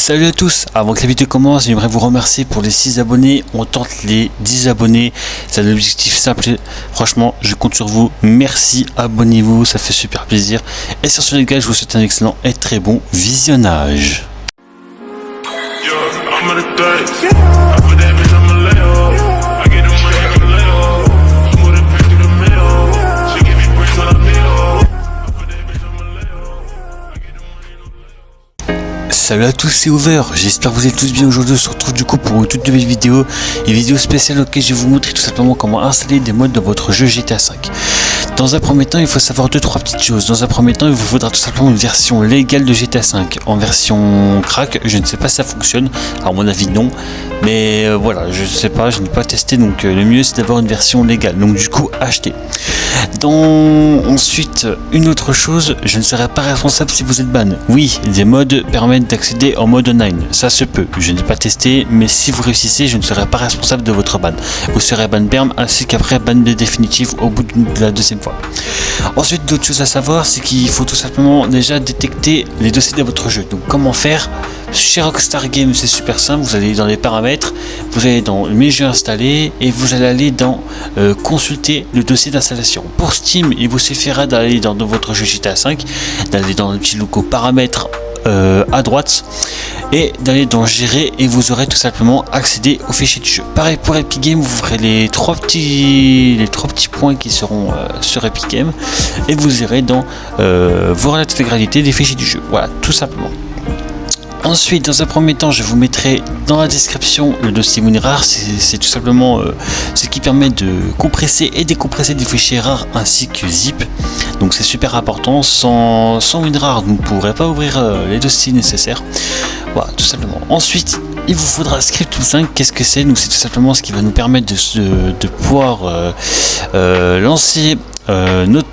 Salut à tous, avant que la vidéo commence, j'aimerais vous remercier pour les 6 abonnés. On tente les 10 abonnés, c'est un objectif simple. Franchement, je compte sur vous. Merci, abonnez-vous, ça fait super plaisir. Et sur ce les gars, je vous souhaite un excellent et très bon visionnage. Salut à tous, c'est Over, j'espère que vous êtes tous bien. Aujourd'hui on se retrouve du coup pour une toute nouvelle vidéo, une vidéo spéciale auquel je vais vous montrer tout simplement comment installer des mods dans votre jeu GTA 5. Dans un premier temps, il faut savoir 2-3 petites choses. Dans un premier temps, il vous faudra tout simplement une version légale de GTA 5. En version crack, je ne sais pas si ça fonctionne, à mon avis non, mais voilà, je ne sais pas, je n'ai pas testé, donc le mieux c'est d'avoir une version légale, donc du coup acheter. Ensuite, une autre chose, je ne serai pas responsable si vous êtes ban. Oui, des mods permettent d'accéder en mode online, ça se peut, je n'ai pas testé, mais si vous réussissez, je ne serai pas responsable de votre ban. Vous serez ban perm ainsi qu'après ban définitif au bout de la deuxième fois. Ensuite, d'autres choses à savoir, c'est qu'il faut tout simplement déjà détecter les dossiers de votre jeu. Donc comment faire? Chez Rockstar Games, c'est super simple, vous allez dans les paramètres, vous allez dans mes jeux installés et vous allez aller dans consulter le dossier d'installation. Pour Steam, il vous suffira d'aller dans votre jeu GTA 5, d'aller dans le petit logo paramètres à droite et d'aller dans gérer et vous aurez tout simplement accédé au fichier du jeu. Pareil pour Epic Games, vous ferez les trois petits points qui seront sur Epic Games et vous irez dans voir l'intégralité des fichiers du jeu. Voilà, tout simplement. Ensuite, dans un premier temps, je vous mettrai dans la description le dossier WinRAR. C'est tout simplement ce qui permet de compresser et décompresser des fichiers rares ainsi que zip. Donc c'est super important. Sans WinRAR, vous ne pourrez pas ouvrir les dossiers nécessaires. Voilà, tout simplement. Ensuite, il vous faudra Script5. Qu'est-ce que c'est? C'est tout simplement ce qui va nous permettre de pouvoir lancer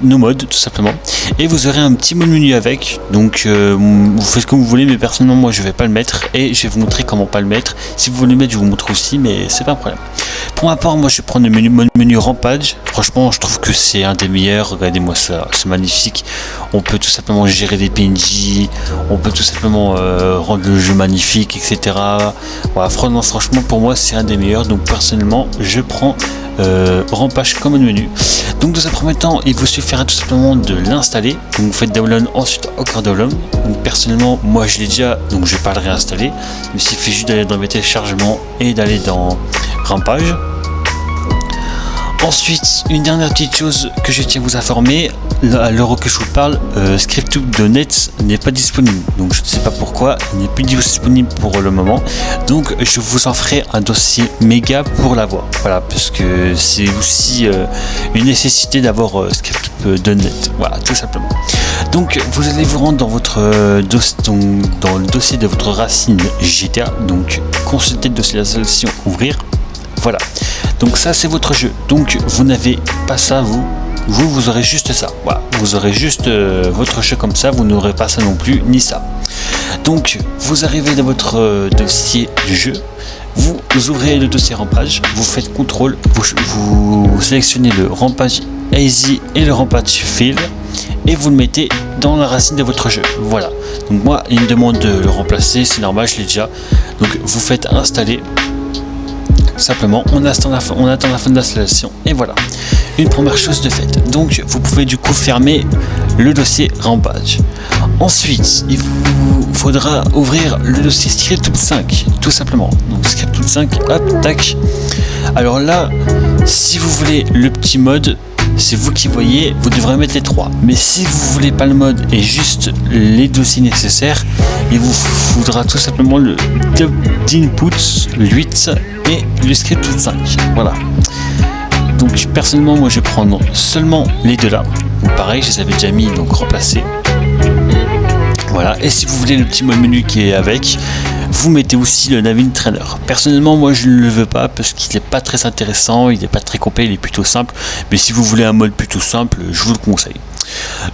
nos mods tout simplement, et vous aurez un petit mode menu avec, donc vous faites comme vous voulez, mais personnellement moi je vais pas le mettre et je vais vous montrer comment pas le mettre. Si vous voulez le mettre, je vous montre aussi, mais c'est pas un problème. Pour ma part, moi je vais prendre le mode menu Rampage. Franchement, je trouve que c'est un des meilleurs. Regardez-moi ça, c'est magnifique. On peut tout simplement gérer des PNJ, on peut tout simplement rendre le jeu magnifique, etc. Voilà, franchement pour moi c'est un des meilleurs, donc personnellement je prends Rampage comme menu. Donc dans un premier temps, il vous suffira tout simplement de l'installer. Donc vous faites download, ensuite encore download. Donc personnellement, moi je l'ai déjà, donc je vais pas le réinstaller. Il suffit juste d'aller dans mes téléchargements et d'aller dans Rampage. Ensuite, une dernière petite chose que je tiens à vous informer, à l'heure que je vous parle, Script2.net n'est pas disponible, donc je ne sais pas pourquoi, il n'est plus disponible pour le moment, donc je vous en ferai un dossier méga pour l'avoir, voilà, parce que c'est aussi une nécessité d'avoir Script2.net, voilà, tout simplement. Donc vous allez vous rendre dans votre dans le dossier de votre racine GTA, donc consulter le dossier d'installation, ouvrir, voilà. Donc ça c'est votre jeu, donc vous n'avez pas ça, vous aurez juste ça, voilà, vous aurez juste votre jeu comme ça, vous n'aurez pas ça non plus, ni ça. Donc vous arrivez dans votre dossier du jeu, vous ouvrez le dossier Rampage, vous faites CTRL, vous sélectionnez le Rampage Easy et le Rampage Field et vous le mettez dans la racine de votre jeu. Voilà, donc moi il me demande de le remplacer, c'est normal, je l'ai déjà. Donc vous faites installer. Simplement, on attend la fin de l'installation et voilà, une première chose de faite. Donc vous pouvez du coup fermer le dossier Rampage. Ensuite, il vous faudra ouvrir le dossier Script5 tout simplement. Donc Script5, hop, tac. Alors là, si vous voulez le petit mode, c'est vous qui voyez, vous devrez mettre les 3. Mais si vous voulez pas le mode et juste les dossiers nécessaires, il vous faudra tout simplement le d'input 8 et le Script5. Voilà. Donc personnellement, moi je vais prendre seulement les deux là. Donc pareil, je les avais déjà mis, donc remplacer. Voilà. Et si vous voulez le petit mode menu qui est avec, vous mettez aussi le Navin Trainer. Personnellement, moi je ne le veux pas parce qu'il n'est pas très intéressant, il n'est pas très complet, il est plutôt simple. Mais si vous voulez un mode plutôt simple, je vous le conseille.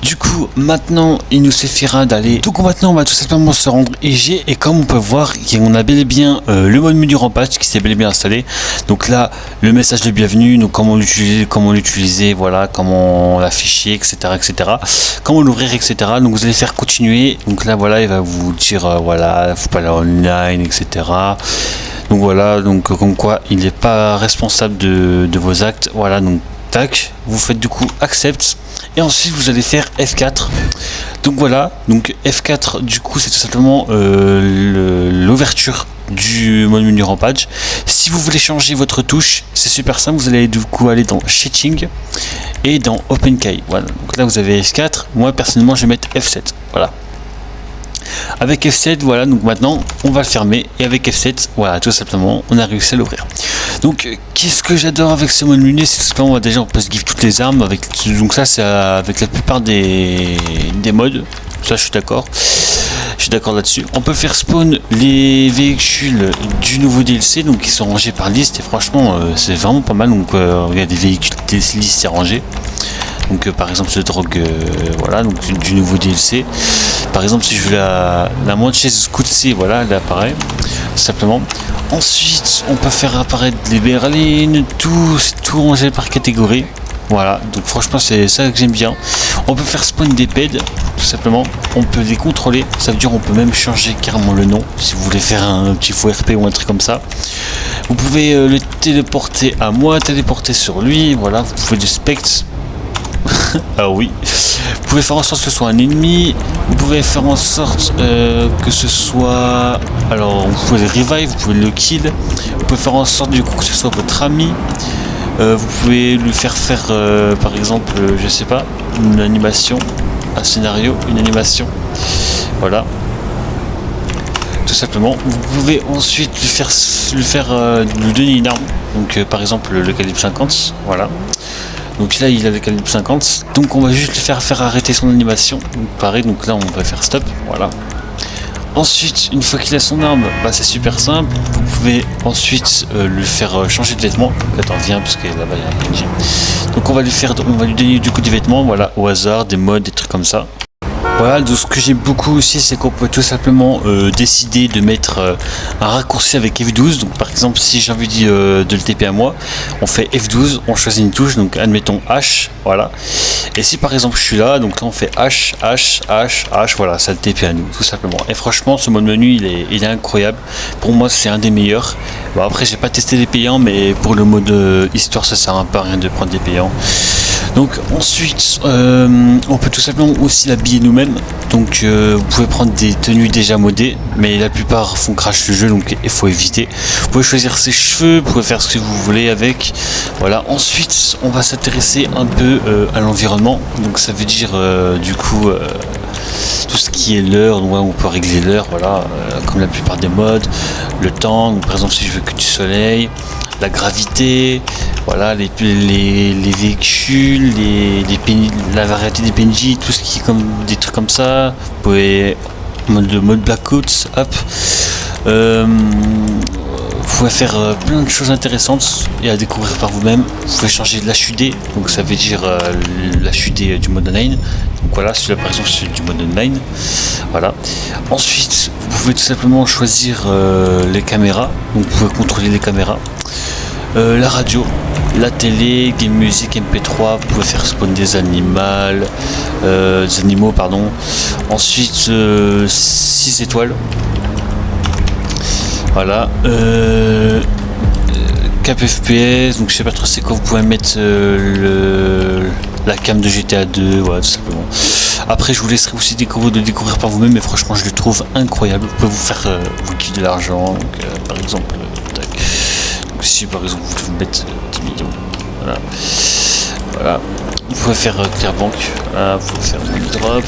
Du coup, maintenant, il nous suffira d'aller. Donc maintenant, on va tout simplement se rendre IG et comme on peut voir, on a bel et bien le mode menu Rampage qui s'est bel et bien installé. Donc là, le message de bienvenue, donc comment l'utiliser, voilà, comment l'afficher, etc., etc. Comment l'ouvrir, etc. Donc vous allez faire continuer. Donc là, voilà, il va vous dire, voilà, faut pas aller online, etc. Donc voilà, donc comme quoi, il n'est pas responsable de vos actes. Voilà, donc tac, vous faites du coup accept. Et ensuite vous allez faire F4. Donc voilà, donc F4 du coup c'est tout simplement l'ouverture du mode menu Rampage. Si vous voulez changer votre touche, c'est super simple, vous allez du coup aller dans Shading et dans OpenKey. Voilà, donc là vous avez F4, moi personnellement je vais mettre F7. Voilà. Avec F7, voilà, donc maintenant on va le fermer et avec F7, voilà, tout simplement on a réussi à l'ouvrir. Donc qu'est-ce que j'adore avec ce mode menu, c'est tout simplement déjà on peut se give toutes les armes avec, donc ça c'est avec la plupart des modes, ça je suis d'accord là-dessus. On peut faire spawn les véhicules du nouveau DLC, donc ils sont rangés par liste et franchement c'est vraiment pas mal. Donc il y a des véhicules DLC liste c'est rangé. Donc par exemple ce drogue, voilà, donc du nouveau DLC. Par exemple si je veux la Manchester Scootsie, voilà, elle apparaît simplement. Ensuite on peut faire apparaître les berlines, tout rangé par catégorie. Voilà, donc franchement c'est ça que j'aime bien. On peut faire spawn des peds, tout simplement. On peut les contrôler, ça veut dire on peut même changer carrément le nom si vous voulez faire un petit faux RP ou un truc comme ça. Vous pouvez le téléporter à moi, téléporter sur lui, voilà, vous pouvez du spectre. Ah oui, vous pouvez faire en sorte que ce soit un ennemi, vous pouvez faire en sorte que ce soit, alors vous pouvez le revive, vous pouvez le kill, vous pouvez faire en sorte du coup que ce soit votre ami, vous pouvez lui faire par exemple, je sais pas, une animation, un scénario, une animation, voilà, tout simplement. Vous pouvez ensuite lui donner une arme, donc par exemple le calibre 50, voilà. Donc là il a le calibre 50, donc on va juste lui faire arrêter son animation. Donc pareil, donc là on va faire stop, voilà. Ensuite, une fois qu'il a son arme, bah, c'est super simple. Vous pouvez ensuite lui faire changer de vêtements. Attends, viens parce que là-bas il y a un PNJ. Donc on va lui donner du coup des vêtements, voilà, au hasard, des modes, des trucs comme ça. Voilà, donc ce que j'aime beaucoup aussi, c'est qu'on peut tout simplement décider de mettre un raccourci avec F12. Donc par exemple, si j'ai envie de le TP à moi, on fait F12, on choisit une touche, donc admettons H, voilà. Et si par exemple je suis là, donc là on fait H, H, H, H, voilà, ça le TP à nous, tout simplement. Et franchement, ce mode menu, il est incroyable. Pour moi, c'est un des meilleurs. Bon, après, j'ai pas testé les payants, mais pour le mode histoire, ça sert un peu à rien de prendre des payants. Donc ensuite, on peut tout simplement aussi l'habiller nous-mêmes. Donc vous pouvez prendre des tenues déjà modées, mais la plupart font crash le jeu, donc il faut éviter. Vous pouvez choisir ses cheveux, vous pouvez faire ce que vous voulez avec. Voilà. Ensuite, on va s'intéresser un peu à l'environnement. Donc ça veut dire du coup tout ce qui est l'heure. Donc on peut régler l'heure, voilà, comme la plupart des modes. Le temps, donc, par exemple si je veux que du soleil, la gravité. Voilà, les véhicules, la variété des PNJ, tout ce qui est comme des trucs comme ça. Vous pouvez mode blackout, hop. Vous pouvez faire plein de choses intéressantes et à découvrir par vous-même. Vous pouvez changer de l'HUD, donc ça veut dire l'HUD du mode online. Donc voilà, celui-là par exemple c'est du mode online. Voilà. Ensuite, vous pouvez tout simplement choisir les caméras. Donc vous pouvez contrôler les caméras. La radio, la télé, game music, MP3, vous pouvez faire spawn des animaux, pardon. Ensuite 6 étoiles. Voilà. Cap FPS, donc je sais pas trop c'est quoi, vous pouvez mettre la cam de GTA 2, voilà, tout simplement. Après je vous laisserai aussi découvrir par vous-même, mais franchement je le trouve incroyable. Vous pouvez vous faire vous gagner de l'argent, donc par exemple si par exemple vous pouvez mettre 10 millions, voilà, vous pouvez faire Clearbank, voilà, vous pouvez faire drop,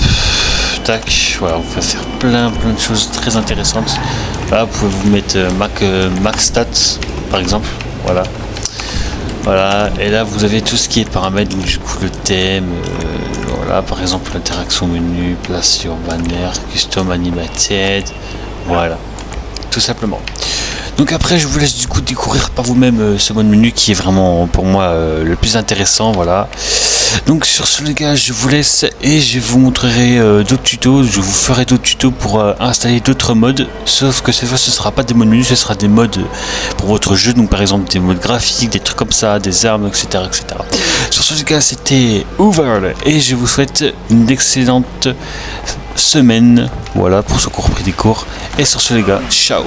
tac, voilà, vous pouvez faire plein de choses très intéressantes. Là vous pouvez vous mettre max stats par exemple, voilà, et là vous avez tout ce qui est paramètres, donc du coup le thème, voilà, par exemple l'interaction menu, place sur banner, custom animated, voilà, tout simplement. Donc après je vous laisse du coup découvrir par vous-même ce mode menu qui est vraiment pour moi le plus intéressant, voilà. Donc sur ce les gars, je vous laisse et je vous montrerai d'autres tutos, je vous ferai d'autres tutos pour installer d'autres modes, sauf que cette fois ce sera pas des modes menus, ce sera des modes pour votre jeu, donc par exemple des modes graphiques, des trucs comme ça, des armes, etc. etc. Sur ce les gars, c'était Over et je vous souhaite une excellente semaine, voilà pour ceux qui ont repris des cours, et sur ce les gars, ciao.